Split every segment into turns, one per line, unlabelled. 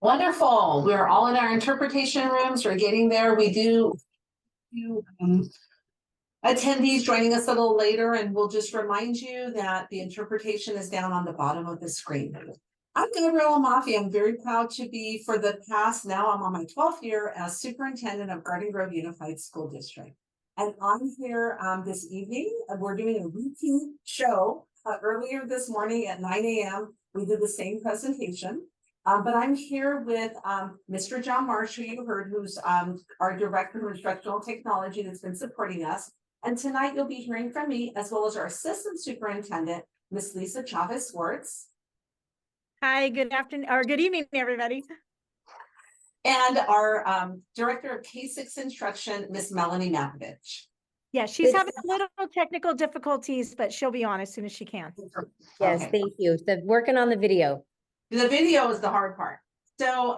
Wonderful. We're all in our interpretation rooms. We're getting there. We do attendees joining us a little later, and we'll just remind you that the interpretation is down on the bottom of the screen. I'm Gabrielle Maffei. I'm very proud to be, for the past, now I'm on my 12th year as superintendent of Garden Grove Unified School District. And I'm here this evening. We're doing a repeat show. Earlier this morning at 9 a.m., we did the same presentation. But I'm here with Mr. John Marsh, who you heard, who's our Director of Instructional Technology that's been supporting us. And tonight you'll be hearing from me, as well as our Assistant Superintendent, Miss Lisa Chavez-Swartz.
Hi, good afternoon, or good evening, everybody.
And our Director of K-6 Instruction, Miss Melanie Makovich.
Yeah, she's having a little technical difficulties, but she'll be on as soon as she can.
Yes,
okay.
Thank you. Working on the video.
The video is the hard part. So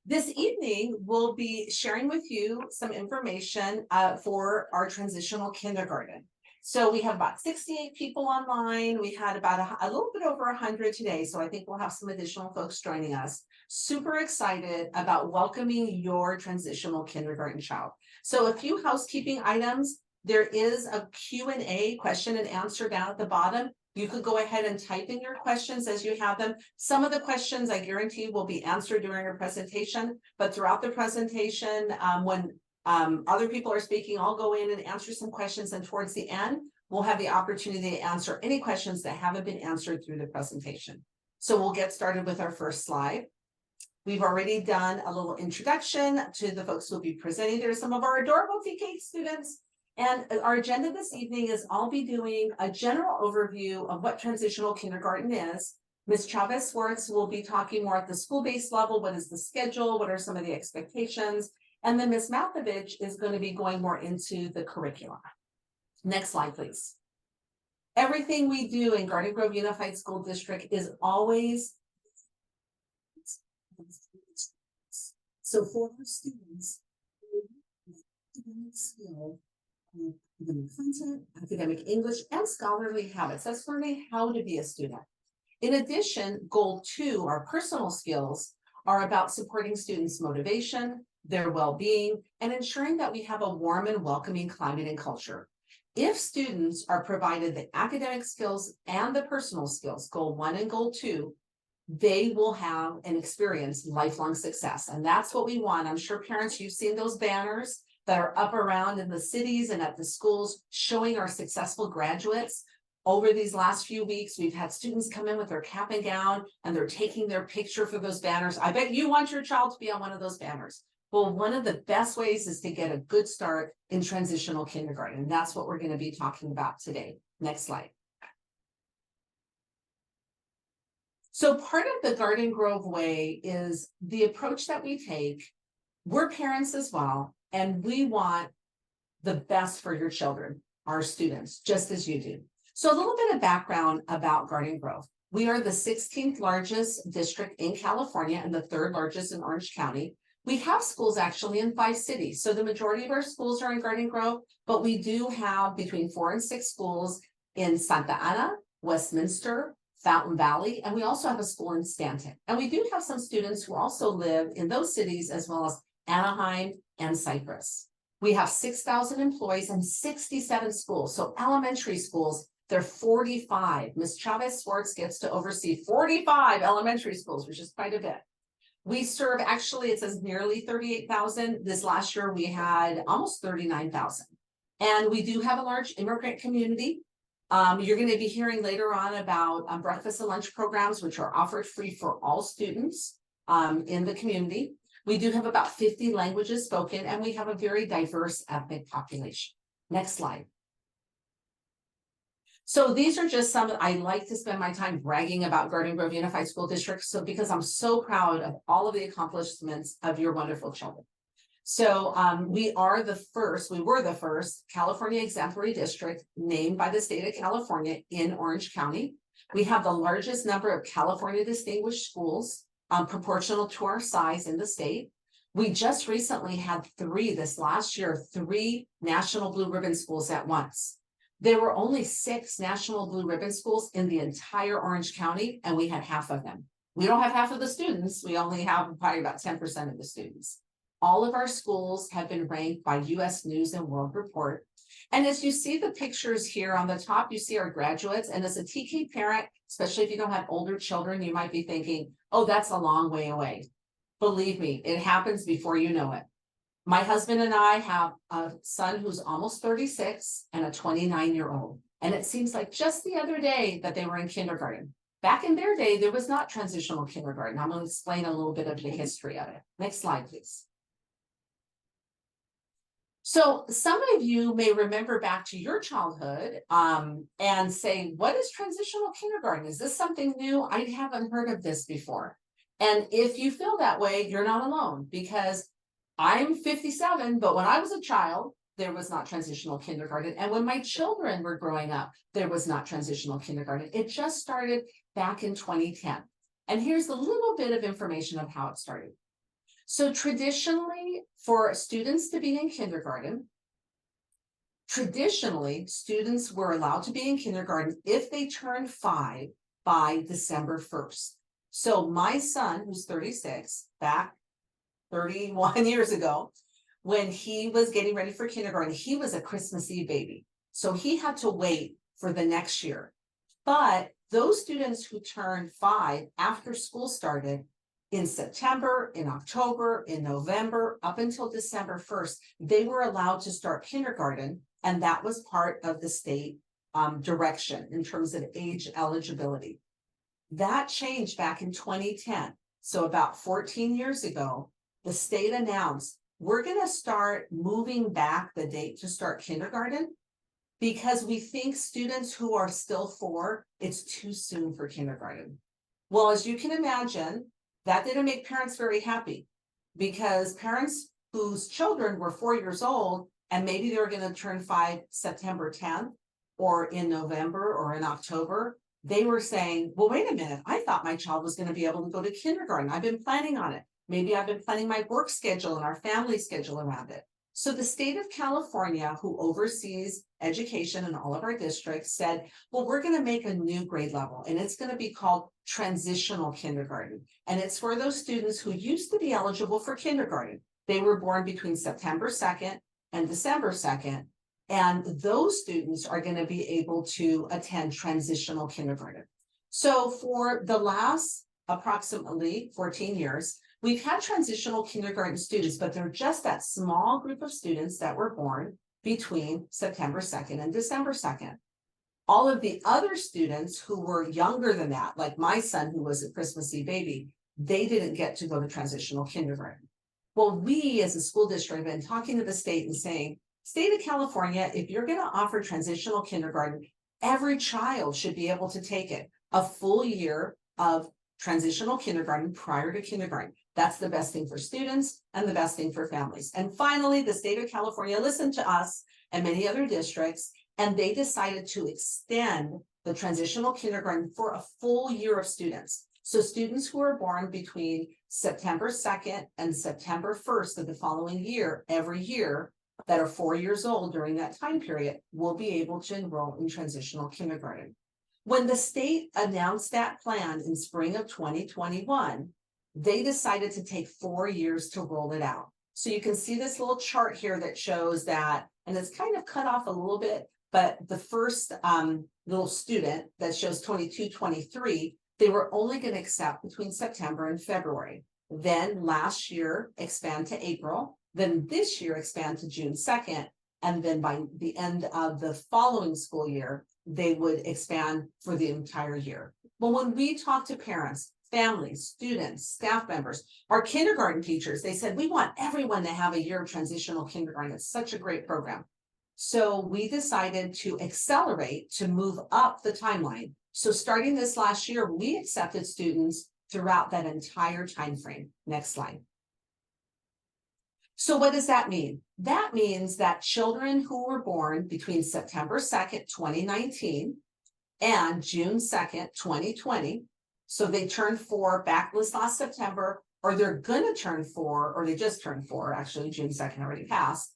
this evening, we'll be sharing with you some information for our transitional kindergarten. So we have about 68 people online. We had about a little bit over 100 today. So I think we'll have some additional folks joining us. Super excited about welcoming your transitional kindergarten child. So a few housekeeping items. There is a Q&A, question and answer, down at the bottom. You could go ahead and type in your questions as you have them. Some of the questions I guarantee will be answered during our presentation, but throughout the presentation, when other people are speaking, I'll go in and answer some questions, and towards the end, we'll have the opportunity to answer any questions that haven't been answered through the presentation. So we'll get started with our first slide. We've already done a little introduction to the folks who will be presenting. There's some of our adorable TK students. And our agenda this evening is I'll be doing a general overview of what transitional kindergarten is. Ms. Chavez-Swartz will be talking more at the school-based level. What is the schedule? What are some of the expectations? And then Ms. Makovich is going to be going more into the curriculum. Next slide, please. Everything we do in Garden Grove Unified School District is always so for our students, academic content, academic English, and scholarly habits. That's learning how to be a student. In addition, goal 2, our personal skills, are about supporting students' motivation, their well-being, and ensuring that we have a warm and welcoming climate and culture. If students are provided the academic skills and the personal skills, goal 1 and goal 2, they will have and experience lifelong success. And that's what we want. I'm sure parents, you've seen those banners that are up around in the cities and at the schools showing our successful graduates. Over these last few weeks, we've had students come in with their cap and gown, and they're taking their picture for those banners. I bet you want your child to be on one of those banners. Well, one of the best ways is to get a good start in transitional kindergarten. And that's what we're going to be talking about today. Next slide. So part of the Garden Grove way is the approach that we take. We're parents as well, and we want the best for your children, our students, just as you do. So a little bit of background about Garden Grove. We are the 16th largest district in California and the 3rd largest in Orange County. We have schools actually in 5 cities. So the majority of our schools are in Garden Grove, but we do have between 4 and 6 schools in Santa Ana, Westminster, Fountain Valley, and we also have a school in Stanton. And we do have some students who also live in those cities, as well as Anaheim and Cypress. We have 6,000 employees and 67 schools. So elementary schools, they're 45. Ms. Chavez-Swartz gets to oversee 45 elementary schools, which is quite a bit. We serve, actually, it says nearly 38,000. This last year, we had almost 39,000. And we do have a large immigrant community. You're going to be hearing later on about breakfast and lunch programs, which are offered free for all students in the community. We do have about 50 languages spoken, and we have a very diverse ethnic population. Next slide. So these are just some. I like to spend my time bragging about Garden Grove Unified School District, because I'm so proud of all of the accomplishments of your wonderful children. So we were the first California exemplary district named by the state of California in Orange County. We have the largest number of California distinguished schools proportional to our size in the state. We just recently had 3 this last year, 3 national blue ribbon schools at once. There were only 6 national blue ribbon schools in the entire Orange County, and we had half of them. We don't have half of the students. We only have probably about 10% of the students. All of our schools have been ranked by US News and World Report. And as you see the pictures here on the top, you see our graduates. And as a TK parent, especially if you don't have older children, you might be thinking, oh, that's a long way away. Believe me, it happens before you know it. My husband and I have a son who's almost 36 and a 29-year-old. And it seems like just the other day that they were in kindergarten. Back in their day, there was not transitional kindergarten. I'm going to explain a little bit of the history of it. Next slide, please. So some of you may remember back to your childhood and say, what is transitional kindergarten? Is this something new? I haven't heard of this before. And if you feel that way, you're not alone, because I'm 57, but when I was a child, there was not transitional kindergarten. And when my children were growing up, there was not transitional kindergarten. It just started back in 2010. And here's a little bit of information of how it started. So traditionally, for students to be in kindergarten, students were allowed to be in kindergarten if they turned 5 by December 1st. So my son, who's 36, back 31 years ago, when he was getting ready for kindergarten, he was a Christmas Eve baby. So he had to wait for the next year. But those students who turned 5 after school started in September, in October, in November, up until December 1st, they were allowed to start kindergarten. And that was part of the state direction in terms of age eligibility. That changed back in 2010. So about 14 years ago, the state announced, we're going to start moving back the date to start kindergarten because we think students who are still 4, it's too soon for kindergarten. Well, as you can imagine, that didn't make parents very happy, because parents whose children were 4 years old and maybe they were going to turn 5 September 10th or in November or in October, they were saying, well, wait a minute, I thought my child was going to be able to go to kindergarten. I've been planning on it. Maybe I've been planning my work schedule and our family schedule around it. So the state of California, who oversees education in all of our districts, said, well, we're going to make a new grade level, and it's going to be called transitional kindergarten. And it's for those students who used to be eligible for kindergarten. They were born between September 2nd and December 2nd. And those students are going to be able to attend transitional kindergarten. So for the last approximately 14 years, we've had transitional kindergarten students, but they're just that small group of students that were born between September 2nd and December 2nd. All of the other students who were younger than that, like my son, who was a Christmas Eve baby, they didn't get to go to transitional kindergarten. Well, we as a school district have been talking to the state and saying, state of California, if you're going to offer transitional kindergarten, every child should be able to take it, a full year of transitional kindergarten prior to kindergarten. That's the best thing for students and the best thing for families. And finally, the state of California listened to us and many other districts, and they decided to extend the transitional kindergarten for a full year of students. So students who are born between September 2nd and September 1st of the following year, every year, that are 4 years old during that time period, will be able to enroll in transitional kindergarten. When the state announced that plan in spring of 2021, they decided to take 4 years to roll it out. So you can see this little chart here that shows that, and it's kind of cut off a little bit, but the first little student that shows 22, 23, they were only going to accept between September and February. Then last year, expand to April. Then this year, expand to June 2nd. And then by the end of the following school year, they would expand for the entire year. Well, when we talk to parents, families, students, staff members, our kindergarten teachers, they said, we want everyone to have a year of transitional kindergarten. It's such a great program. So we decided to accelerate, to move up the timeline. So starting this last year, we accepted students throughout that entire time frame. Next slide. So what does that mean? That means that children who were born between September 2nd, 2019 and June 2nd, 2020, so they turned 4 back this last September, or they're going to turn 4, or they just turned 4, actually June 2nd already passed.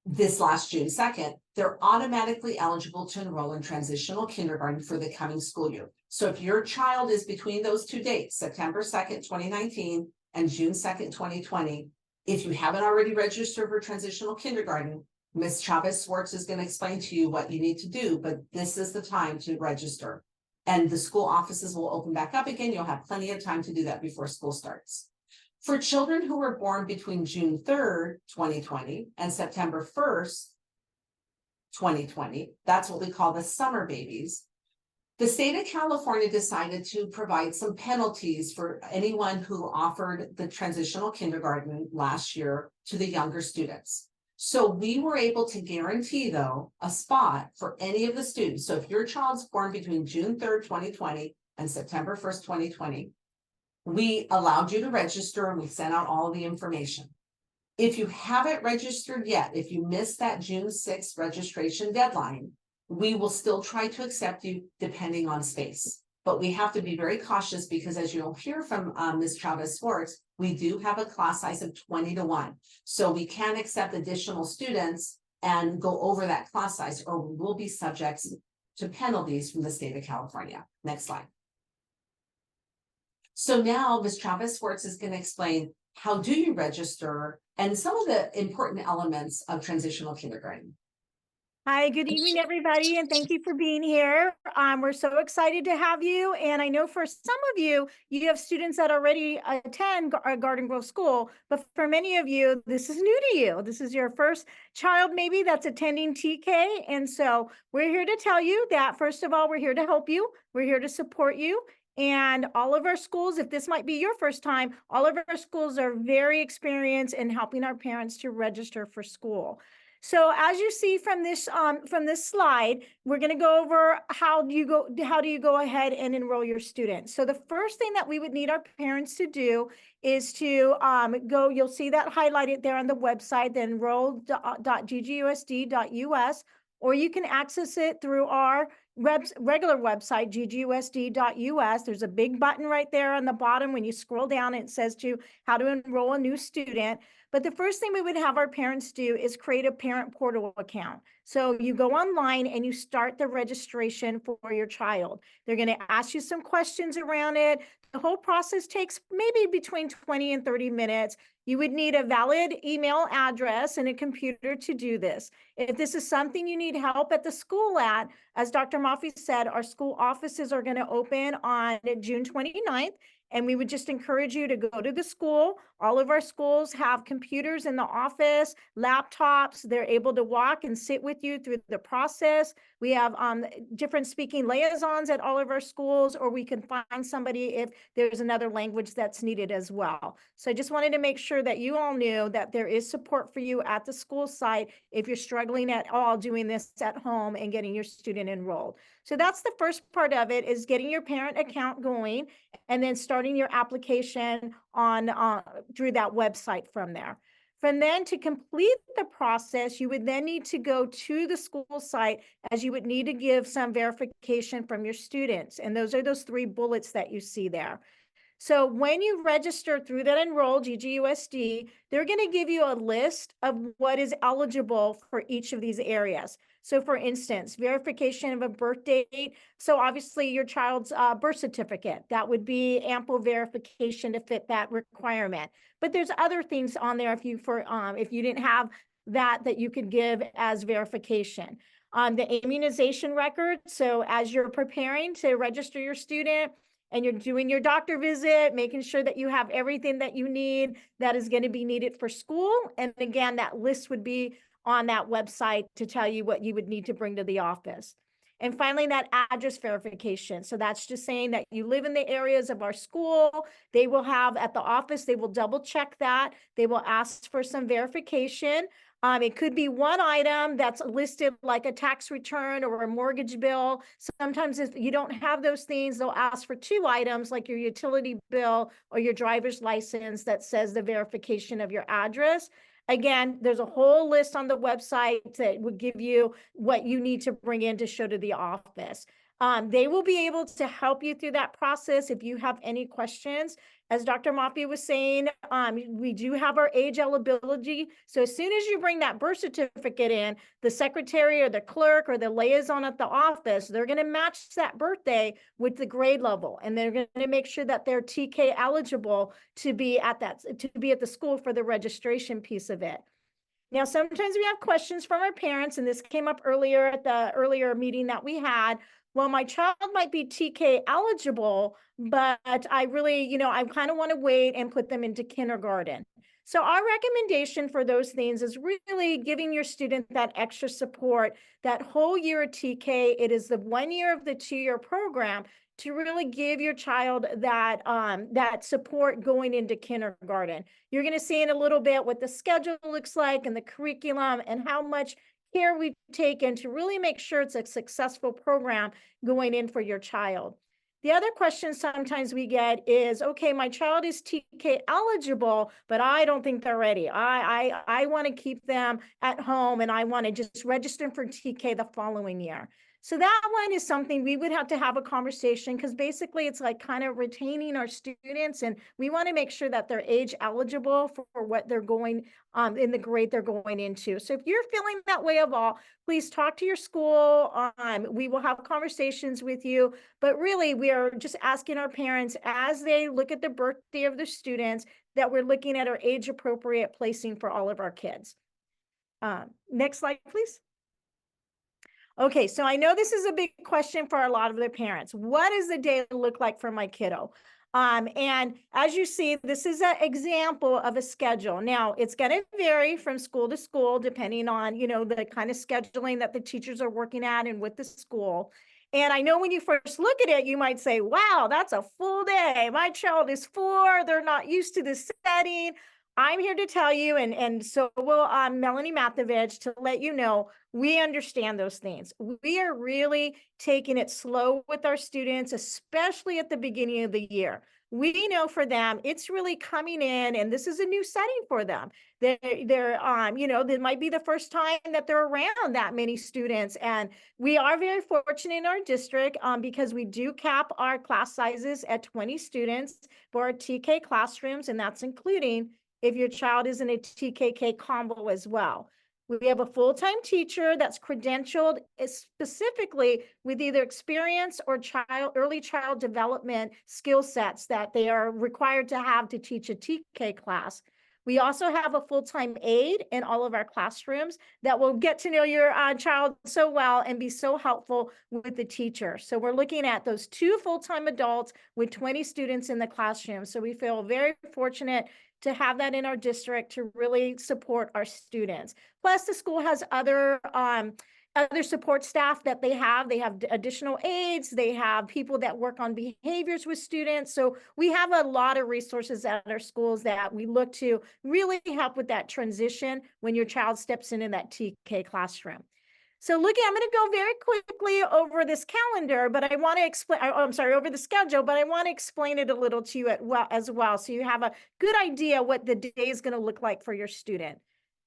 this last June 2nd, they're automatically eligible to enroll in transitional kindergarten for the coming school year. So if your child is between those two dates, September 2nd, 2019 and June 2nd, 2020, if you haven't already registered for transitional kindergarten, Ms. Chavez Swartz is going to explain to you what you need to do, but this is the time to register. And the school offices will open back up again. You'll have plenty of time to do that before school starts. For children who were born between June 3rd, 2020 and September 1st, 2020, that's what we call the summer babies. The state of California decided to provide some penalties for anyone who offered the transitional kindergarten last year to the younger students. So we were able to guarantee, though, a spot for any of the students. So if your child's born between June 3rd, 2020 and September 1st, 2020, we allowed you to register and we sent out all of the information. If you haven't registered yet, if you missed that June 6th registration deadline, we will still try to accept you depending on space. But we have to be very cautious because, as you'll hear from Ms. Chavez Swartz, we do have a class size of 20-1. So we can accept additional students and go over that class size, or we will be subject to penalties from the state of California. Next slide. So now Ms. Chavez Swartz is going to explain how do you register and some of the important elements of transitional kindergarten.
Hi, good evening, everybody, and thank you for being here. We're so excited to have you. And I know for some of you, you have students that already attend Garden Grove School, but for many of you, this is new to you. This is your first child maybe that's attending TK. And so we're here to tell you that, first of all, we're here to help you. We're here to support you. And all of our schools, if this might be your first time, all of our schools are very experienced in helping our parents to register for school. So as you see from this slide, we're going to go over how do you go ahead and enroll your students. So the first thing that we would need our parents to do is to go, you'll see that highlighted there on the website, the enroll.ggusd.us, or you can access it through our regular website, ggusd.us. There's a big button right there on the bottom. When you scroll down, it says how to enroll a new student. But the first thing we would have our parents do is create a parent portal account. So you go online and you start the registration for your child. They're going to ask you some questions around it. The whole process takes maybe between 20 and 30 minutes. You would need a valid email address and a computer to do this. If this is something you need help at the school at, as Dr. Mafi said, our school offices are going to open on June 29th. And we would just encourage you to go to the school. All of our schools have computers in the office, laptops. They're able to walk and sit with you through the process. We have different speaking liaisons at all of our schools, or we can find somebody if there's another language that's needed as well. So I just wanted to make sure that you all knew that there is support for you at the school site if you're struggling at all doing this at home and getting your student enrolled. So that's the first part of it, is getting your parent account going and then starting your application on through that website from there. From then, to complete the process, you would then need to go to the school site, as you would need to give some verification from your students. And those are those 3 bullets that you see there. So when you register through that Enroll GGUSD, they're going to give you a list of what is eligible for each of these areas. So for instance, verification of a birth date. So obviously your child's birth certificate, that would be ample verification to fit that requirement. But there's other things on there if you didn't have that you could give as verification. The immunization record. So as you're preparing to register your student, and you're doing your doctor visit, making sure that you have everything that you need that is going to be needed for school. And again, that list would be on that website to tell you what you would need to bring to the office. And finally, that address verification. So that's just saying that you live in the areas of our school. They will have at the office, they will double check that. They will ask for some verification. It could be one item that's listed like a tax return or a mortgage bill. Sometimes if you don't have those things, they'll ask for 2 items like your utility bill or your driver's license that says the verification of your address. Again, there's a whole list on the website that would give you what you need to bring in to show to the office. They will be able to help you through that process if you have any questions. As Dr. Mafia was saying, we do have our age eligibility. So as soon as you bring that birth certificate in, the secretary or the clerk or the liaison at the office, they're going to match that birthday with the grade level. And they're going to make sure that they're TK eligible to be at the school for the registration piece of it. Now, sometimes we have questions from our parents, and this came up earlier at the earlier meeting that we had. Well, my child might be TK eligible, but I really, I kind of want to wait and put them into kindergarten. So our recommendation for those things is really giving your student that extra support, that whole year of TK. It is the 1 year of the 2-year program to really give your child that, that support going into kindergarten. You're going to see in a little bit what the schedule looks like and the curriculum and how much care we've taken to really make sure it's a successful program going in for your child. The other question sometimes we get is, okay, my child is TK eligible, but I don't think they're ready. I want to keep them at home and I want to just register for TK the following year. So that one is something we would have to have a conversation, because basically it's like kind of retaining our students, and we want to make sure that they're age eligible for what they're going in the grade they're going into. So if you're feeling that way at all, please talk to your school. We will have conversations with you, but really we are just asking our parents, as they look at the birthday of the students, that we're looking at our age appropriate placing for all of our kids. Next slide, please. Okay, so I know this is a big question for a lot of the parents. What does the day look like for my kiddo? And as you see, this is an example of a schedule. Now, it's going to vary from school to school, depending on, the kind of scheduling that the teachers are working at and with the school. And I know when you first look at it, you might say, wow, that's a full day. My child is 4. They're not used to this setting. I'm here to tell you, and so will Melanie Mathevich, to let you know, we understand those things. We are really taking it slow with our students, especially at the beginning of the year. We know for them, it's really coming in, and this is a new setting for them. They're there might be the first time that they're around that many students. And we are very fortunate in our district because we do cap our class sizes at 20 students for our TK classrooms, and that's including if your child is in a TKK combo as well. We have a full-time teacher that's credentialed specifically with either experience or early child development skill sets that they are required to have to teach a TK class. We also have a full-time aide in all of our classrooms that will get to know your child so well and be so helpful with the teacher. So we're looking at those 2 full-time adults with 20 students in the classroom. So we feel very fortunate to have that in our district to really support our students. Plus, the school has other support staff that they have. They have additional aides. They have people that work on behaviors with students. So we have a lot of resources at our schools that we look to really help with that transition when your child steps in that TK classroom. So I'm going to go very quickly over this calendar, but I want to explain, over the schedule, but I want to explain it a little to you as well. So you have a good idea what the day is going to look like for your student.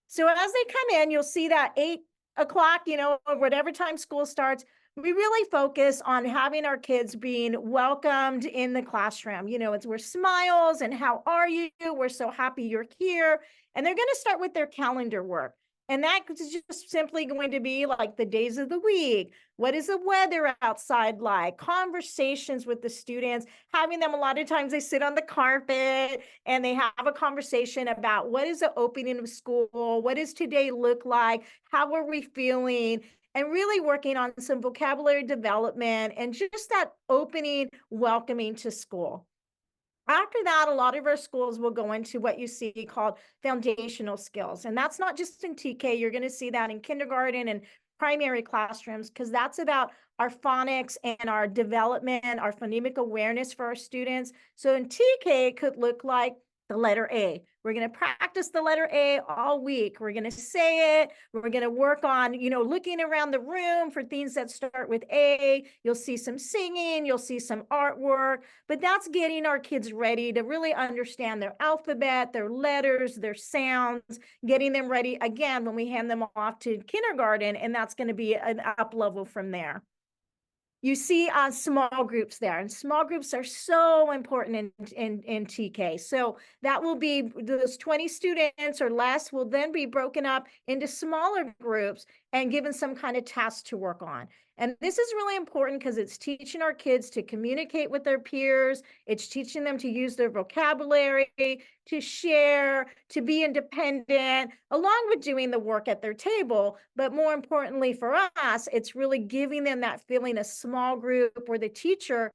So as they come in, you'll see that 8 o'clock, or whatever time school starts, we really focus on having our kids being welcomed in the classroom. We're smiles and how are you? We're so happy you're here. And they're going to start with their calendar work. And that is just simply going to be like the days of the week. What is the weather outside like? Conversations with the students, having them, a lot of times they sit on the carpet and they have a conversation about what is the opening of school? What does today look like? How are we feeling? And really working on some vocabulary development and just that opening, welcoming to school. After that, a lot of our schools will go into what you see called foundational skills. And that's not just in TK. You're going to see that in kindergarten and primary classrooms, because that's about our phonics and our development, our phonemic awareness for our students. So in TK, it could look like the letter A. We're going to practice the letter A all week. We're going to say it. We're going to work on, looking around the room for things that start with A. You'll see some singing. You'll see some artwork. But that's getting our kids ready to really understand their alphabet, their letters, their sounds, getting them ready, again, when we hand them off to kindergarten. And that's going to be an up level from there. You see small groups there, and small groups are so important in TK. So that will be those 20 students or less will then be broken up into smaller groups and given some kind of task to work on. And this is really important because it's teaching our kids to communicate with their peers. It's teaching them to use their vocabulary, to share, to be independent, along with doing the work at their table. But more importantly for us, it's really giving them that feeling of small group where the teacher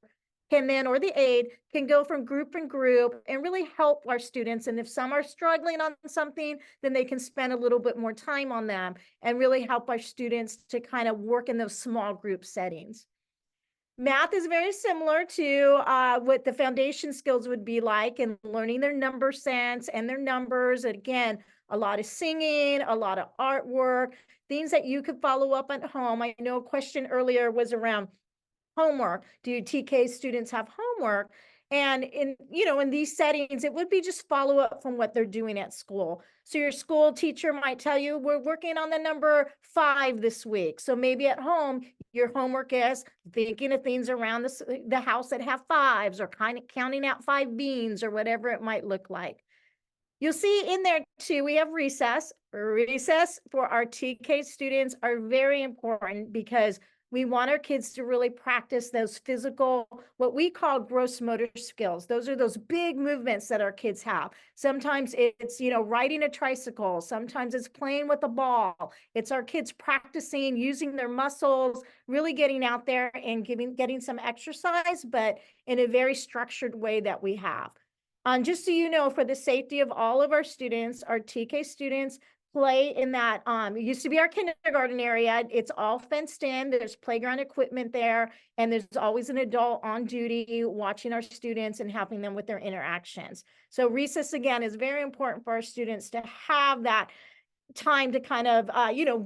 can then, or the aide, can go from group and group and really help our students. And if some are struggling on something, then they can spend a little bit more time on them and really help our students to kind of work in those small group settings. Math is very similar to what the foundation skills would be like, and learning their number sense and their numbers. Again, a lot of singing, a lot of artwork, things that you could follow up at home. I know a question earlier was around homework. Do TK students have homework? And in these settings, it would be just follow up from what they're doing at school. So your school teacher might tell you, we're working on the number 5 this week. So maybe at home, your homework is thinking of things around the house that have 5s, or kind of counting out 5 beans, or whatever it might look like. You'll see in there too, we have recess. Recess for our TK students are very important because we want our kids to really practice those physical, what we call gross motor skills. Those are those big movements that our kids have. Sometimes it's, riding a tricycle. Sometimes it's playing with a ball. It's our kids practicing using their muscles, really getting out there and getting some exercise, but in a very structured way that we have. Just so you know, for the safety of all of our students, our TK students play in that, it used to be our kindergarten area. It's all fenced in. There's playground equipment there, and there's always an adult on duty watching our students and helping them with their interactions. So recess, again, is very important for our students to have that time to kind of,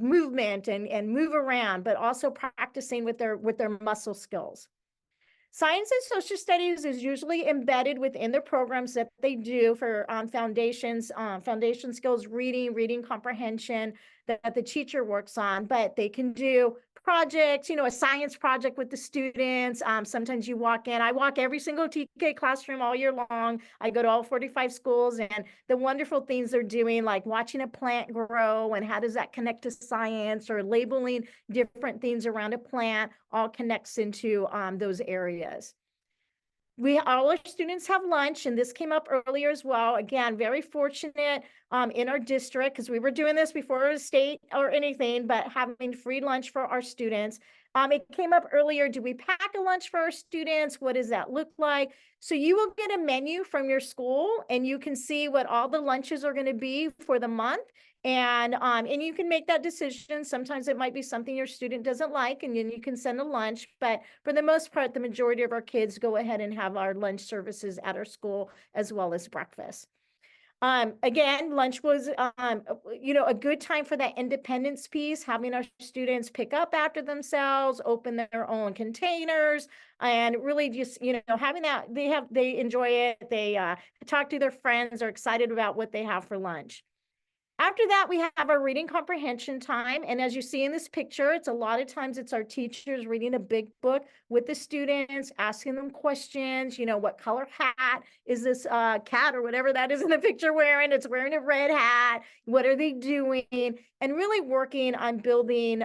movement and move around, but also practicing with their muscle skills. Science and social studies is usually embedded within the programs that they do for foundation skills, reading comprehension that the teacher works on, but they can do projects, a science project with the students. Sometimes you walk in, I walk every single TK classroom all year long. I go to all 45 schools, and the wonderful things they're doing, like watching a plant grow and how does that connect to science, or labeling different things around a plant, all connects into those areas. All our students have lunch, and this came up earlier as well. Again, very fortunate in our district, because we were doing this before the state or anything, but having free lunch for our students. It came up earlier, do we pack a lunch for our students? What does that look like? So you will get a menu from your school, and you can see what all the lunches are going to be for the month. And you can make that decision. Sometimes it might be something your student doesn't like, and then you can send a lunch. But for the most part, the majority of our kids go ahead and have our lunch services at our school, as well as breakfast. Again, lunch was, a good time for that independence piece, having our students pick up after themselves, open their own containers, and really just, having that, they enjoy it. They talk to their friends, are excited about what they have for lunch. After that, we have our reading comprehension time. And as you see in this picture, it's a lot of times it's our teachers reading a big book with the students, asking them questions, what color hat is this cat or whatever that is in the picture wearing? It's wearing a red hat. What are they doing? And really working on building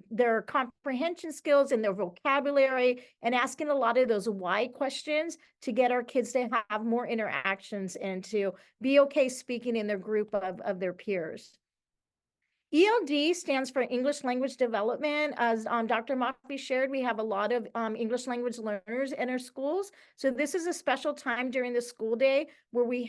their comprehension skills and their vocabulary, and asking a lot of those why questions to get our kids to have more interactions and to be okay speaking in their group of their peers. ELD stands for English Language Development. As Dr. Mafi shared, we have a lot of English language learners in our schools. So this is a special time during the school day where we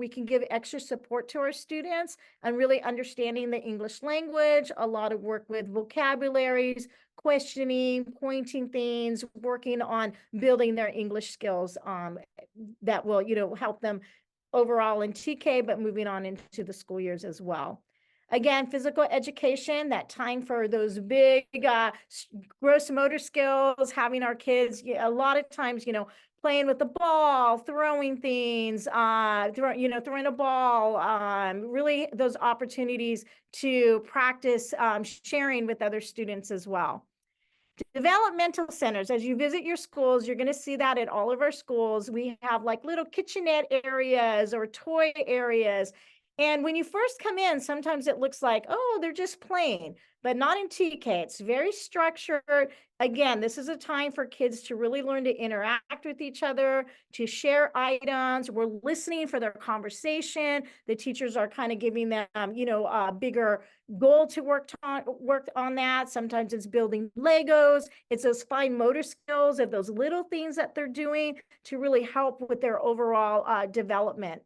can give extra support to our students and really understanding the English language, a lot of work with vocabularies, questioning, pointing things, working on building their English skills that will, help them overall in TK, but moving on into the school years as well. Again, physical education, that time for those big gross motor skills, having our kids, a lot of times, playing with the ball, throwing things, throwing a ball, really those opportunities to practice sharing with other students as well. Developmental centers, as you visit your schools, you're going to see that at all of our schools. We have like little kitchenette areas or toy areas. And when you first come in, sometimes it looks like, oh, they're just playing, but not in TK. It's very structured. Again, this is a time for kids to really learn to interact with each other, to share items. We're listening for their conversation. The teachers are kind of giving them, a bigger goal to work on that. Sometimes it's building Legos. It's those fine motor skills of those little things that they're doing to really help with their overall development.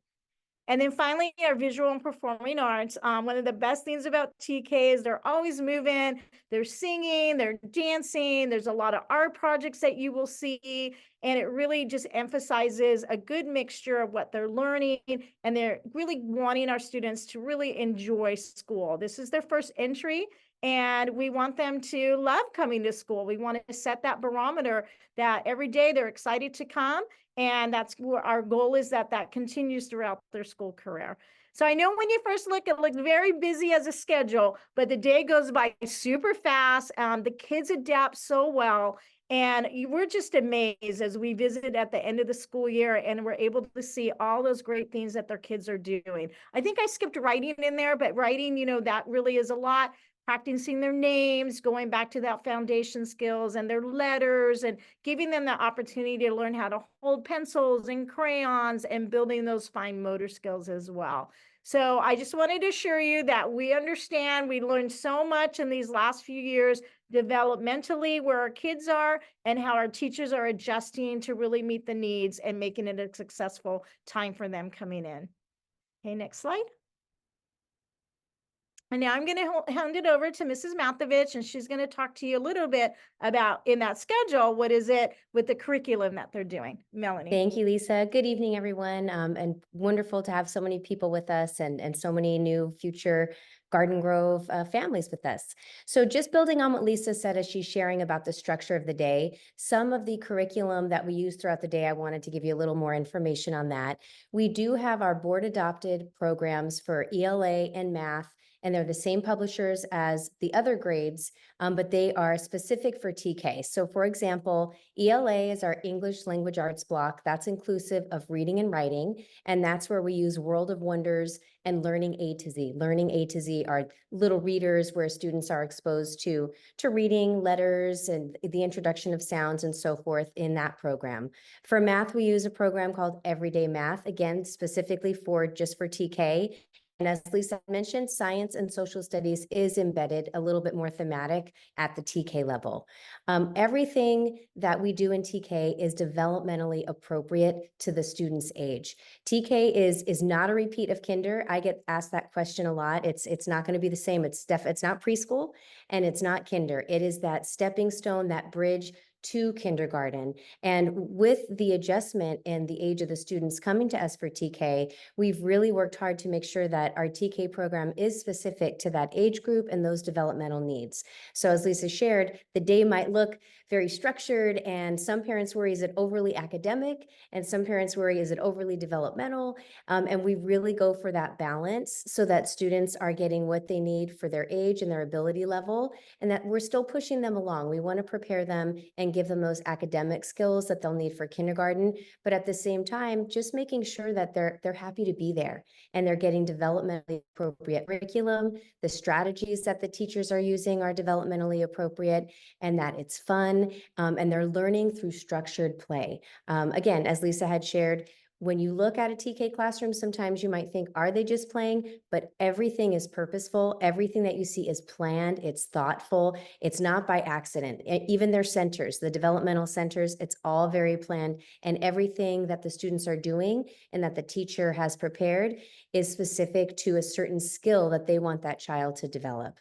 And then finally, our visual and performing arts. One of the best things about TK is they're always moving, they're singing, they're dancing. There's a lot of art projects that you will see. And it really just emphasizes a good mixture of what they're learning. And they're really wanting our students to really enjoy school. This is their first entry. And we want them to love coming to school. We want to set that barometer that every day they're excited to come. And that's where our goal is, that continues throughout their school career. So I know when you first look, it looks very busy as a schedule, but the day goes by super fast. The kids adapt so well. And we're just amazed as we visit at the end of the school year and we're able to see all those great things that their kids are doing. I think I skipped writing in there, but writing, that really is a lot. Practicing their names, going back to that foundation skills and their letters, and giving them the opportunity to learn how to hold pencils and crayons and building those fine motor skills as well. So I just wanted to assure you that we understand, we learned so much in these last few years developmentally where our kids are and how our teachers are adjusting to really meet the needs and making it a successful time for them coming in. Okay, next slide. And now I'm going to hand it over to Mrs. Malkovich, and she's going to talk to you a little bit about, in that schedule, what is it with the curriculum that they're doing. Melanie.
Thank you, Lisa. Good evening, everyone. And wonderful to have so many people with us and so many new future Garden Grove families with us. So just building on what Lisa said as she's sharing about the structure of the day, some of the curriculum that we use throughout the day, I wanted to give you a little more information on that. We do have our board adopted programs for ELA and math, and they're the same publishers as the other grades, but they are specific for TK. So for example, ELA is our English language arts block. That's inclusive of reading and writing. And that's where we use World of Wonders and Learning A to Z. Learning A to Z are little readers where students are exposed to reading, letters, and the introduction of sounds and so forth in that program. For math, we use a program called Everyday Math, again, specifically just for TK. And as Lisa mentioned, science and social studies is embedded a little bit more thematic at the TK level. Everything that we do in TK is developmentally appropriate to the student's age. TK is not a repeat of kinder. I get asked that question a lot. It's not going to be the same. It's not preschool and it's not kinder. It is that stepping stone, that bridge to kindergarten. And with the adjustment and the age of the students coming to us for TK, we've really worked hard to make sure that our TK program is specific to that age group and those developmental needs. So as Lisa shared, the day might look very structured, and some parents worry, is it overly academic? And some parents worry, is it overly developmental? And we really go for that balance so that students are getting what they need for their age and their ability level, and that we're still pushing them along. We want to prepare them and give them those academic skills that they'll need for kindergarten, but at the same time, just making sure that they're happy to be there and they're getting developmentally appropriate curriculum. The strategies that the teachers are using are developmentally appropriate, and that it's fun, and they're learning through structured play. Again, as Lisa had shared, when you look at a TK classroom, sometimes you might think, are they just playing? But everything is purposeful. Everything that you see is planned. It's thoughtful. It's not by accident. Even their centers, the developmental centers, it's all very planned. And everything that the students are doing and that the teacher has prepared is specific to a certain skill that they want that child to develop.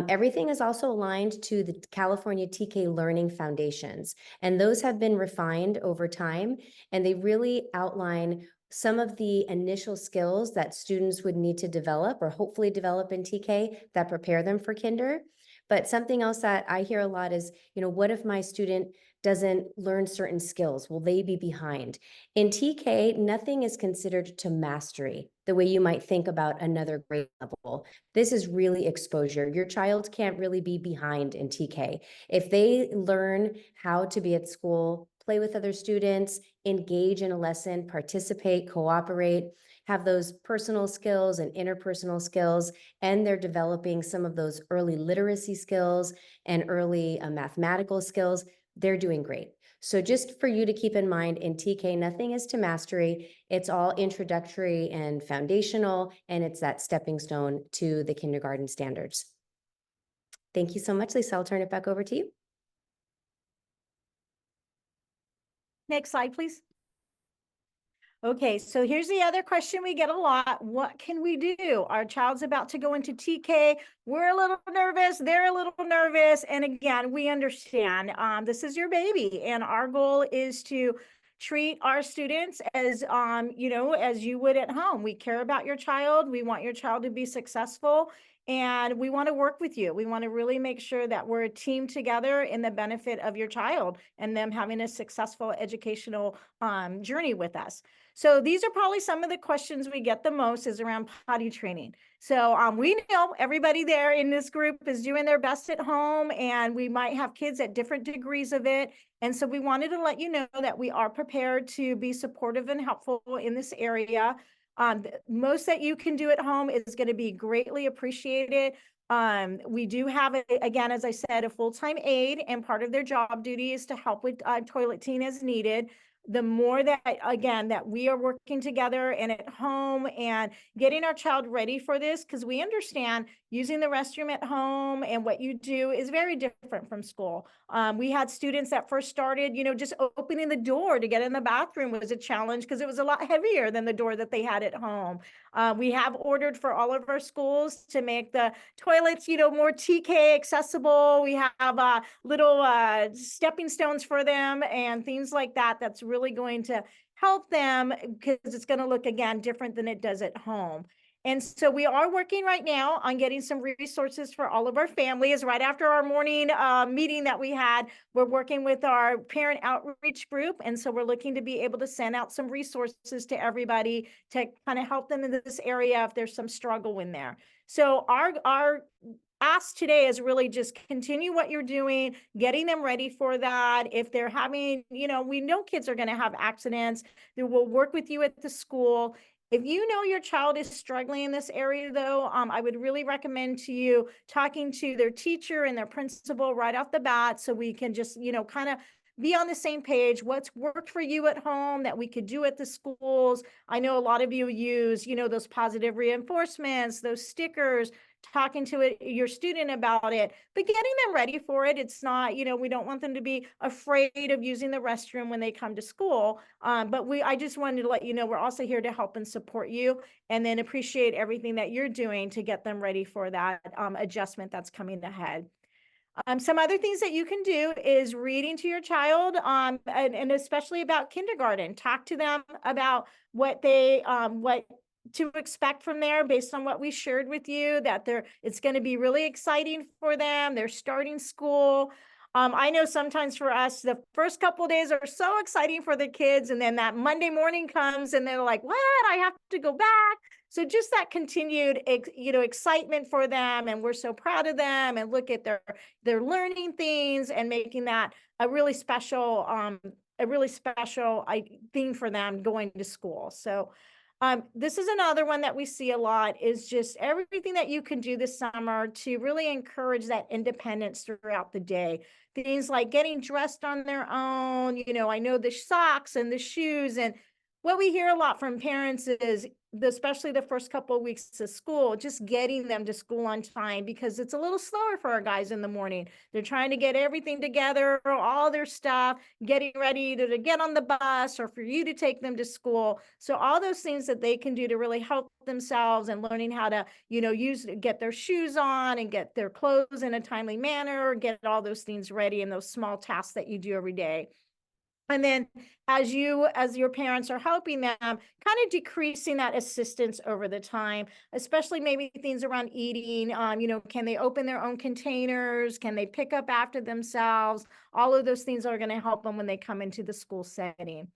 Everything is also aligned to the California TK Learning Foundations, and those have been refined over time, and they really outline some of the initial skills that students would need to develop or hopefully develop in TK that prepare them for kinder. But something else that I hear a lot is, what if my student doesn't learn certain skills? Will they be behind? In TK, nothing is considered to mastery the way you might think about another grade level. This is really exposure. Your child can't really be behind in TK. If they learn how to be at school, play with other students, engage in a lesson, participate, cooperate, have those personal skills and interpersonal skills, and they're developing some of those early literacy skills and early mathematical skills, they're doing great. So just for you to keep in mind, in TK, nothing is to mastery. It's all introductory and foundational, and it's that stepping stone to the kindergarten standards. Thank you so much, Lisa. I'll turn it back over to you.
Next slide, please. Okay, so here's the other question we get a lot. What can we do? Our child's about to go into TK. We're a little nervous. They're a little nervous. And again, we understand this is your baby. And our goal is to treat our students as, you know, as you would at home. We care about your child. We want your child to be successful. And we want to work with you. We want to really make sure that we're a team together in the benefit of your child and them having a successful educational journey with us. So these are probably some of the questions we get the most is around potty training. So we know everybody there in this group is doing their best at home, and we might have kids at different degrees of it. And so we wanted to let you know that we are prepared to be supportive and helpful in this area. Most that you can do at home is going to be greatly appreciated. We do have, again, as I said, a full-time aide, and part of their job duty is to help with toileting as needed. The more that, again, that we are working together and at home and getting our child ready for this, because we understand using the restroom at home and what you do is very different from school. We had students that first started, you know, just opening the door to get in the bathroom was a challenge because it was a lot heavier than the door that they had at home. We have ordered for all of our schools to make the toilets, you know, more TK accessible. We have little stepping stones for them and things like that. That's really going to help them because it's going to look, again, different than it does at home. And so we are working right now on getting some resources for all of our families. Right after our morning meeting that we had, we're working with our parent outreach group. And so we're looking to be able to send out some resources to everybody to kind of help them in this area if there's some struggle in there. So our ask today is really just continue what you're doing, getting them ready for that. If they're having, you know, we know kids are going to have accidents, then we'll work with you at the school. If you know your child is struggling in this area, though, I would really recommend to you talking to their teacher and their principal right off the bat so we can just, you know, kind of be on the same page. What's worked for you at home that we could do at the schools? I know a lot of you use, you know, those positive reinforcements, those stickers, talking to your student about it, but getting them ready for it. It's not, you know, we don't want them to be afraid of using the restroom when they come to school. But I just wanted to let you know, we're also here to help and support you and then appreciate everything that you're doing to get them ready for that adjustment that's coming ahead. Some other things that you can do is reading to your child, and especially about kindergarten. Talk to them about what they, what to expect from there based on what we shared with you, that it's going to be really exciting for them. They're starting school. I know sometimes for us, the first couple of days are so exciting for the kids. And then that Monday morning comes and they're like, what? I have to go back. So just that continued, you know, excitement for them. And we're so proud of them and look at their learning things and making that a really special thing for them going to school. So this is another one that we see a lot is just everything that you can do this summer to really encourage that independence throughout the day. Things like getting dressed on their own, you know, I know the socks and the shoes, and what we hear a lot from parents is, especially the first couple of weeks of school, just getting them to school on time because it's a little slower for our guys in the morning. They're trying to get everything together, all their stuff, getting ready to get on the bus or for you to take them to school. So all those things that they can do to really help themselves and learning how to, you know, get their shoes on and get their clothes in a timely manner, get all those things ready and those small tasks that you do every day. And then as your parents are helping them, kind of decreasing that assistance over the time, especially maybe things around eating. Can they open their own containers? Can they pick up after themselves? All of those things are going to help them when they come into the school setting.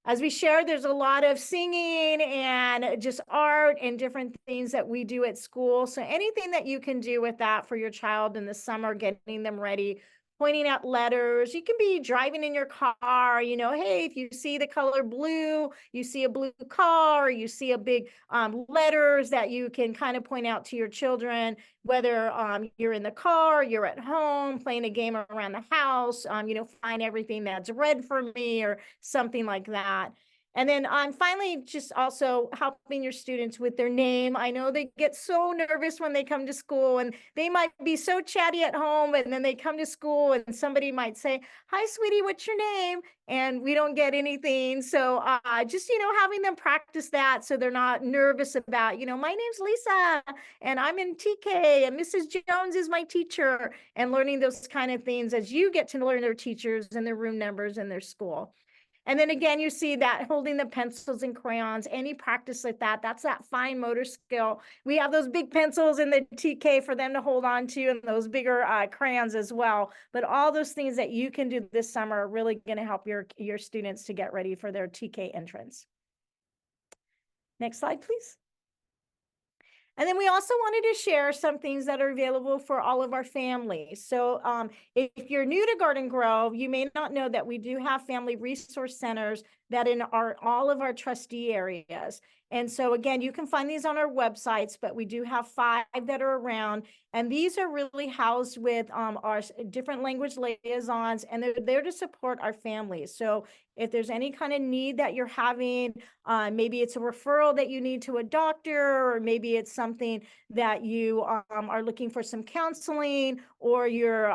As we shared, there's a lot of singing and just art and different things that we do at school. So anything that you can do with that for your child in the summer, getting them ready, pointing out letters. You can be driving in your car, hey, if you see the color blue, you see a blue car, you see a big letters that you can kind of point out to your children, whether you're in the car, you're at home, playing a game around the house, find everything that's red for me or something like that. And then finally, just also helping your students with their name. I know they get so nervous when they come to school, and they might be so chatty at home, and then they come to school and somebody might say, "Hi, sweetie, what's your name?" And we don't get anything. So just, having them practice that so they're not nervous about, "My name's Lisa and I'm in TK and Mrs. Jones is my teacher," and learning those kind of things as you get to learn their teachers and their room numbers in their school. And then again, you see that holding the pencils and crayons, any practice like that, that's that fine motor skill. We have those big pencils in the TK for them to hold on to, and those bigger crayons as well. But all those things that you can do this summer are really going to help your students to get ready for their TK entrance. Next slide, please. And then we also wanted to share some things that are available for all of our families. So if you're new to Garden Grove, you may not know that we do have family resource centers that in all of our trustee areas. And so again, you can find these on our websites, but we do have 5 that are around. And these are really housed with our different language liaisons, and they're there to support our families. So if there's any kind of need that you're having, maybe it's a referral that you need to a doctor, or maybe it's something that you are looking for some counseling, or you're,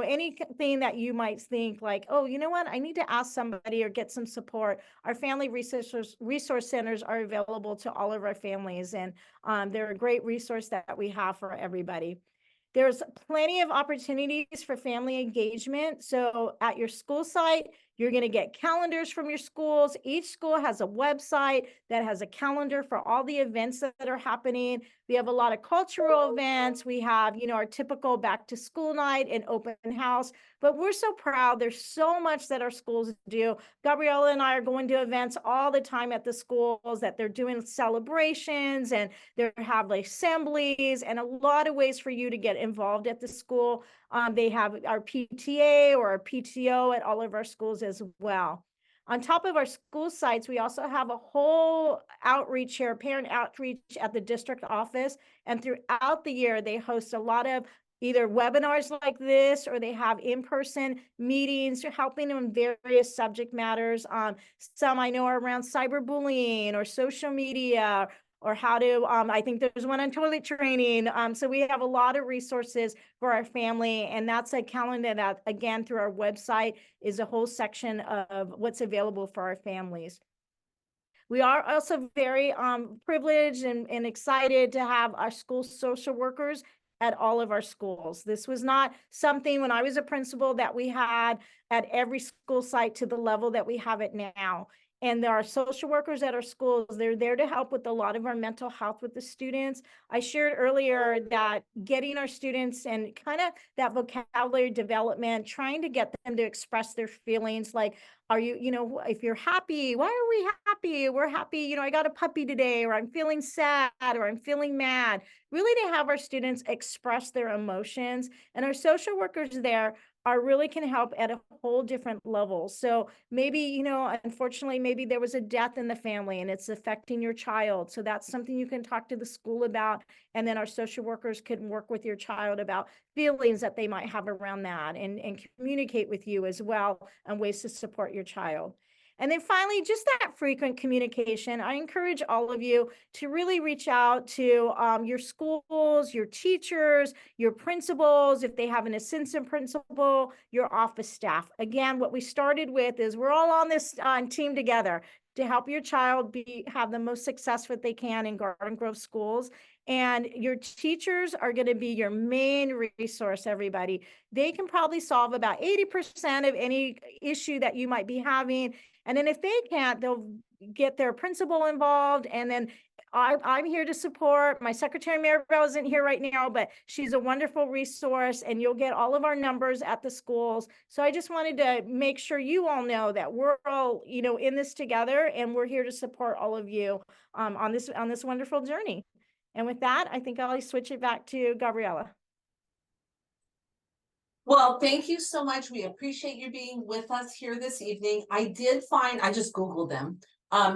anything that you might think like, oh, you know what, I need to ask somebody or get some support. Our family resource centers are available to all of our families, and they're a great resource that we have for everybody. There's plenty of opportunities for family engagement. So at your school site, you're going to get calendars from your schools. Each school has a website that has a calendar for all the events that are happening. We have a lot of cultural events. We have, our typical back to school night and open house, but we're so proud. There's so much that our schools do. Gabriella and I are going to events all the time at the schools that they're doing celebrations, and they have like assemblies and a lot of ways for you to get involved at the school. They have our PTA or our PTO at all of our schools as well. On top of our school sites, we also have a whole outreach here, parent outreach at the district office. And throughout the year, they host a lot of either webinars like this, or they have in-person meetings helping them in various subject matters. Some I know are around cyberbullying or social media, or how to, I think there's one on toilet training. So we have a lot of resources for our family, and that's a calendar that, again, through our website is a whole section of what's available for our families. We are also very privileged and excited to have our school social workers at all of our schools. This was not something when I was a principal that we had at every school site to the level that we have it now. And there are social workers at our schools. They're there to help with a lot of our mental health with the students. I shared earlier that getting our students and kind of that vocabulary development, trying to get them to express their feelings, like, are you, if you're happy, why are we happy? We're happy, I got a puppy today, or I'm feeling sad, or I'm feeling mad. Really to have our students express their emotions. And our social workers there really can help at a whole different level. So maybe, unfortunately, maybe there was a death in the family and it's affecting your child. So that's something you can talk to the school about. And then our social workers can work with your child about feelings that they might have around that, and communicate with you as well on ways to support your child. And then finally, just that frequent communication. I encourage all of you to really reach out to your schools, your teachers, your principals, if they have an assistant principal, your office staff. Again, what we started with is we're all on this team together. to help your child have the most success that they can in Garden Grove schools. And your teachers are going to be your main resource, everybody. They can probably solve about 80% of any issue that you might be having. And then if they can't, they'll get their principal involved. And then I'm here to support. My secretary, Maribel, isn't here right now, but she's a wonderful resource, and you'll get all of our numbers at the schools. So I just wanted to make sure you all know that we're all, in this together, and we're here to support all of you on this wonderful journey. And with that, I think I'll switch it back to Gabriella.
Well, thank you so much. We appreciate you being with us here this evening. I just Googled them.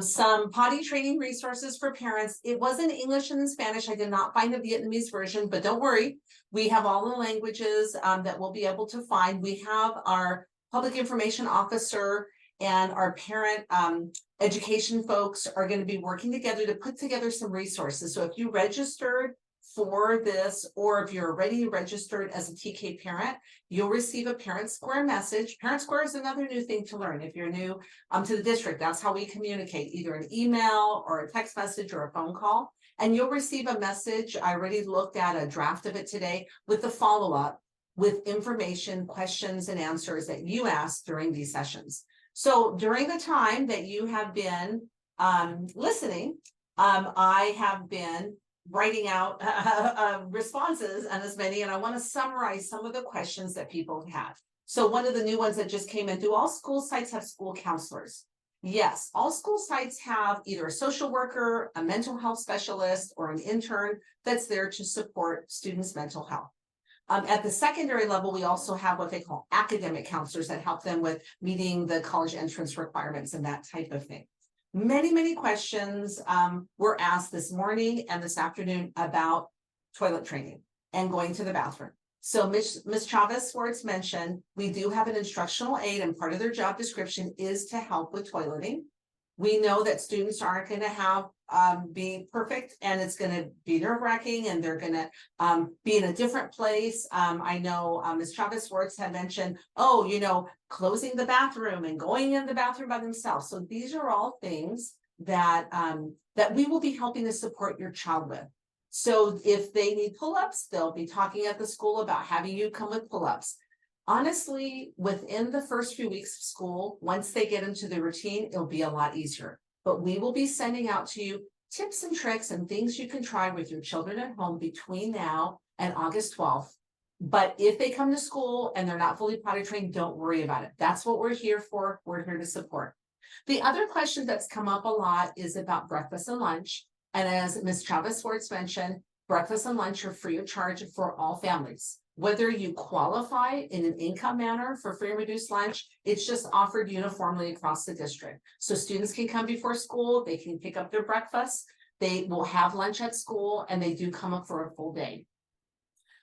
Some potty training resources for parents. It was in English and in Spanish. I did not find a Vietnamese version, but don't worry. We have all the languages that we'll be able to find. We have our public information officer and our parent education folks are going to be working together to put together some resources. So if you registered for this, or if you're already registered as a TK parent, you'll receive a Parent Square message. Parent Square is another new thing to learn. If you're new to the district, that's how we communicate, either an email or a text message or a phone call. And you'll receive a message. I already looked at a draft of it today with the follow-up with information, questions, and answers that you asked during these sessions. So during the time that you have been listening, I have been writing out responses and as many, and I want to summarize some of the questions that people have. So one of the new ones that just came in, do all school sites have school counselors? Yes, all school sites have either a social worker, a mental health specialist, or an intern that's there to support students' mental health. At the secondary level, we also have what they call academic counselors that help them with meeting the college entrance requirements and that type of thing. Many questions were asked this morning and this afternoon about toilet training and going to the bathroom. So Ms. Chavez Swartz mentioned we do have an instructional aide, and part of their job description is to help with toileting. We know that students aren't going to be perfect, and it's going to be nerve-wracking, and they're going to be in a different place. I know Ms. Chavez Swartz had mentioned, closing the bathroom and going in the bathroom by themselves. So these are all things that that we will be helping to support your child with. So if they need pull-ups, they'll be talking at the school about having you come with pull-ups. Honestly, within the first few weeks of school, once they get into the routine, it'll be a lot easier. But we will be sending out to you tips and tricks and things you can try with your children at home between now and August 12th. But if they come to school and they're not fully potty trained, don't worry about it. That's what we're here for. We're here to support. The other question that's come up a lot is about breakfast and lunch. And as Ms. Chavez Swartz mentioned, breakfast and lunch are free of charge for all families. Whether you qualify in an income manner for free and reduced lunch, it's just offered uniformly across the district. So students can come before school, they can pick up their breakfast, they will have lunch at school, and they do come up for a full day.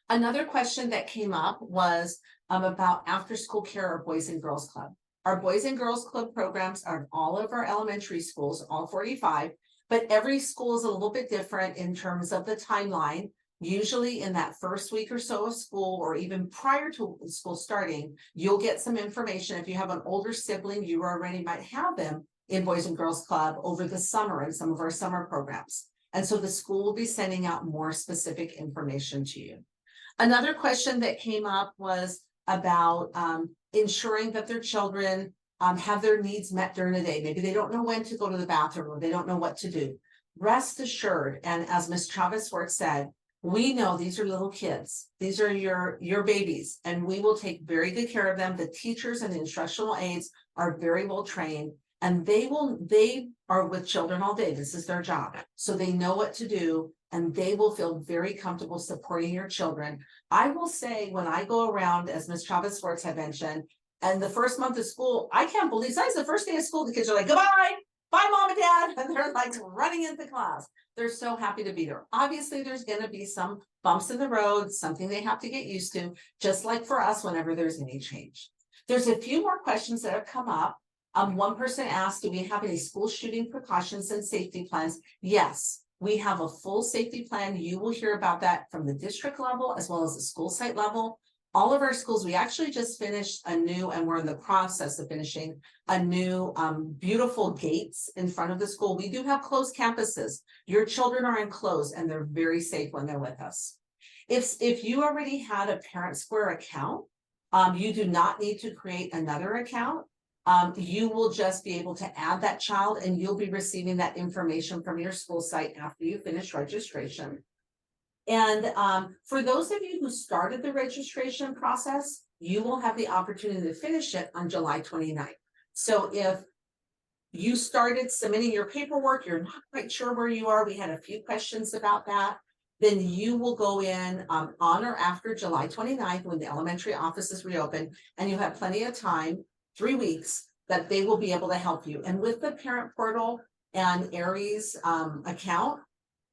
Another question that came up was about after-school care of Boys and Girls Club. Our Boys and Girls Club programs are in all of our elementary schools, all 45, but every school is a little bit different in terms of the timeline. Usually in that first week or so of school, or even prior to school starting, you'll get some information. If you have an older sibling, you already might have them in Boys and Girls Club over the summer in some of our summer programs. And so the school will be sending out more specific information to you. Another question that came up was about ensuring that their children have their needs met during the day. Maybe they don't know when to go to the bathroom, or they don't know what to do. Rest assured, and as Ms. Chavez Swartz said, we know these are little kids. These are your babies, and we will take very good care of them. The teachers and the instructional aides are very well trained, and they are with children all day. This is their job. So they know what to do, and they will feel very comfortable supporting your children. I will say, when I go around, as Ms. Chavez Swartz had mentioned, and the first month of school, I can't believe, that's the first day of school, the kids are like, goodbye, bye, mom and dad, and they're like running into class. They're so happy to be there. Obviously, there's going to be some bumps in the road, something they have to get used to, just like for us whenever there's any change. There's a few more questions that have come up. One person asked, do we have any school shooting precautions and safety plans? Yes, we have a full safety plan. You will hear about that from the district level as well as the school site level. All of our schools, we actually just finished a new, and we're in the process of finishing a new beautiful gates in front of the school. We do have closed campuses. Your children are enclosed and they're very safe when they're with us. If you already had a Parent Square account, you do not need to create another account. You will just be able to add that child and you'll be receiving that information from your school site after you finish registration. And for those of you who started the registration process, you will have the opportunity to finish it on July 29th. So if you started submitting your paperwork, you're not quite sure where you are, we had a few questions about that, then you will go in on or after July 29th when the elementary offices reopen, and you have plenty of time, 3 weeks, that they will be able to help you. And with the parent portal and Aries account,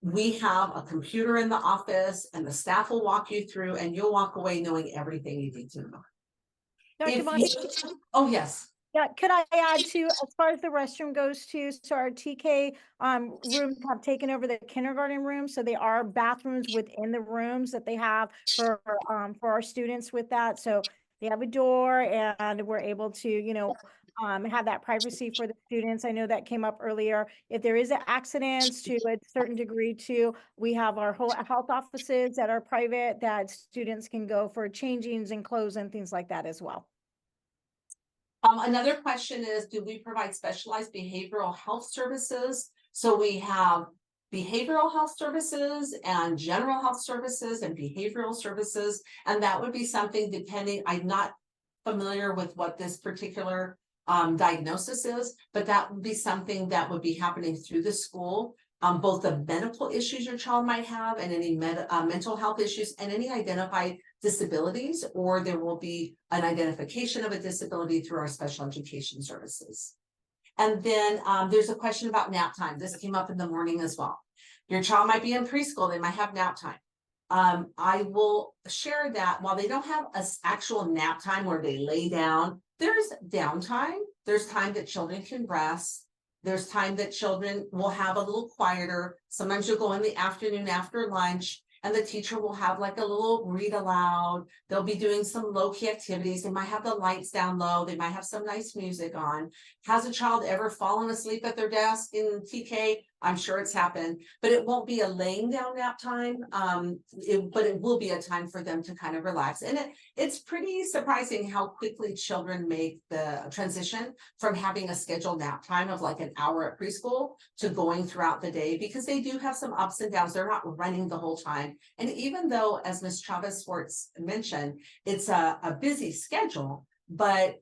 we have a computer in the office and the staff will walk you through and you'll walk away knowing everything you need to know.
Dr.
Oh, yes.
Yeah, could I add to, as far as the restroom goes too, so our TK rooms have taken over the kindergarten room, so they are bathrooms within the rooms that they have for our students with that. So they have a door and we're able to, you know, have that privacy for the students. I know that came up earlier. If there is an accidents to a certain degree too, we have our whole health offices that are private that students can go for changings and clothes and things like that as well.
Another question is, do we provide specialized behavioral health services? So we have behavioral health services and general health services and behavioral services. And that would be something depending, I'm not familiar with what this particular diagnosis is, but that would be something that would be happening through the school. Both the medical issues your child might have and any mental health issues and any identified disabilities, or there will be an identification of a disability through our special education services. And then there's a question about nap time. This came up in the morning as well. Your child might be in preschool, they might have nap time. I will share that while they don't have an actual nap time where they lay down, there's downtime. There's time that children can rest. There's time that children will have a little quieter. Sometimes you'll go in the afternoon after lunch and the teacher will have like a little read aloud. They'll be doing some low key activities. They might have the lights down low. They might have some nice music on. Has a child ever fallen asleep at their desk in TK? I'm sure it's happened, but it won't be a laying down nap time. But it will be a time for them to kind of relax. And it's pretty surprising how quickly children make the transition from having a scheduled nap time of like an hour at preschool to going throughout the day, because they do have some ups and downs. They're not running the whole time. And even though, as Ms. Chavez-Swartz mentioned, it's a busy schedule, but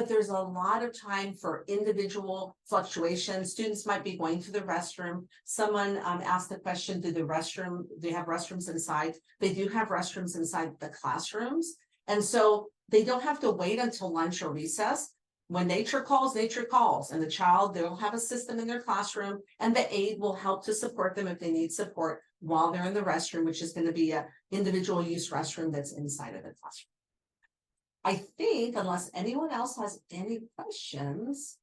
there's a lot of time for individual fluctuations. Students might be going to the restroom. Someone asked the question, do they have restrooms inside? They do have restrooms inside the classrooms. And so they don't have to wait until lunch or recess. When nature calls, and the child, they'll have a system in their classroom and the aide will help to support them if they need support while they're in the restroom, which is going to be an individual use restroom that's inside of the classroom. I think, unless anyone else has any questions,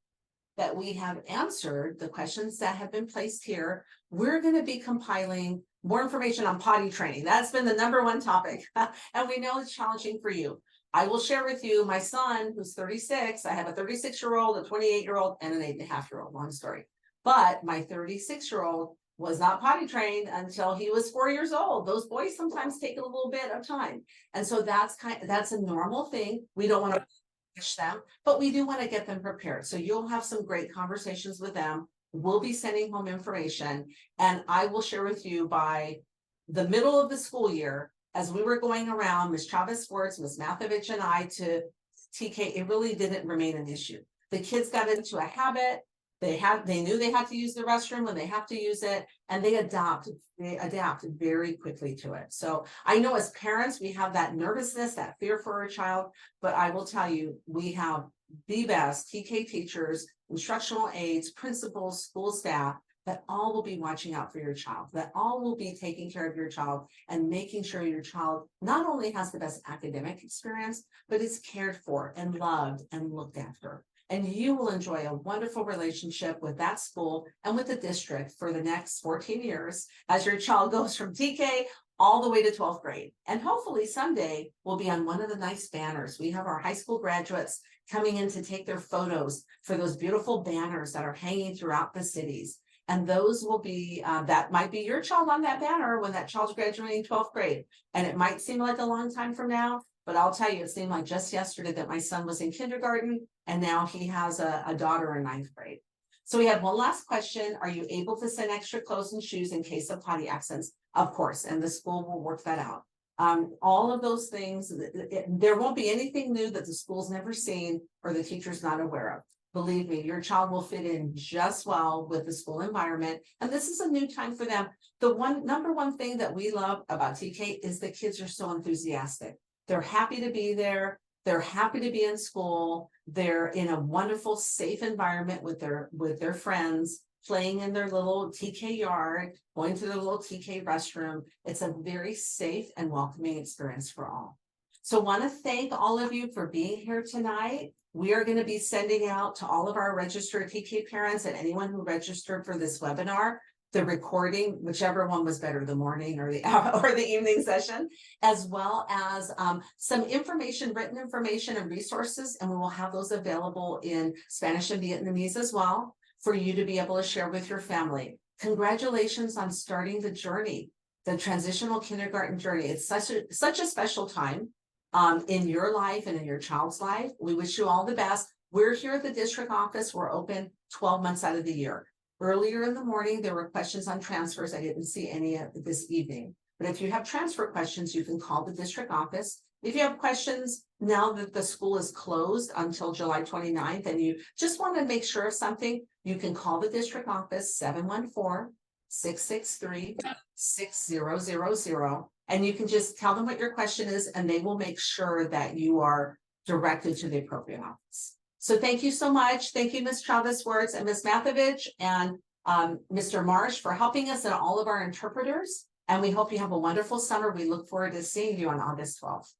that we have answered the questions that have been placed here. We're going to be compiling more information on potty training. That's been the #1 topic. And we know it's challenging for you. I will share with you my son, who's 36. I have a 36-year-old, a 28-year-old, and an 8.5-year-old. Long story. But my 36-year-old was not potty trained until he was 4 years old. Those boys sometimes take a little bit of time. And so that's a normal thing. We don't want to push them, but we do want to get them prepared. So you'll have some great conversations with them. We'll be sending home information, and I will share with you by the middle of the school year, as we were going around, Ms. Chavez-Swartz, Ms. Mathovich, and I to TK, it really didn't remain an issue. The kids got into a habit. They knew they had to use the restroom when they have to use it, and they adapt very quickly to it. So I know as parents, we have that nervousness, that fear for our child, but I will tell you, we have the best TK teachers, instructional aides, principals, school staff, that all will be watching out for your child, that all will be taking care of your child and making sure your child not only has the best academic experience, but is cared for and loved and looked after. And you will enjoy a wonderful relationship with that school and with the district for the next 14 years as your child goes from TK all the way to 12th grade. And hopefully someday we'll be on one of the nice banners. We have our high school graduates coming in to take their photos for those beautiful banners that are hanging throughout the cities. And those will be, that might be your child on that banner when that child's graduating 12th grade. And it might seem like a long time from now, but I'll tell you, it seemed like just yesterday that my son was in kindergarten and now he has a daughter in 9th grade. So we have one last question. Are you able to send extra clothes and shoes in case of potty absence? Of course, and the school will work that out. All of those things, there won't be anything new that the school's never seen or the teacher's not aware of. Believe me, your child will fit in just well with the school environment. And this is a new time for them. The number one thing that we love about TK is the kids are so enthusiastic. They're happy to be there. They're happy to be in school. They're in a wonderful, safe environment with their friends, playing in their little TK yard, going to their little TK restroom. It's a very safe and welcoming experience for all. So I want to thank all of you for being here tonight. We are going to be sending out to all of our registered TK parents and anyone who registered for this webinar, the recording, whichever one was better, the morning or the evening session, as well as some information, written information and resources, and we will have those available in Spanish and Vietnamese as well for you to be able to share with your family. Congratulations on starting the journey, the transitional kindergarten journey. It's such a special time in your life and in your child's life. We wish you all the best. We're here at the district office. We're open 12 months out of the year. Earlier in the morning, there were questions on transfers. I didn't see any this evening. But if you have transfer questions, you can call the district office. If you have questions now that the school is closed until July 29th and you just want to make sure of something, you can call the district office 714-663-6000. And you can just tell them what your question is and they will make sure that you are directed to the appropriate office. So thank you so much. Thank you, Ms. Chavez-Wertz and Ms. Mathovich and Mr. Marsh for helping us and all of our interpreters. And we hope you have a wonderful summer. We look forward to seeing you on August 12th.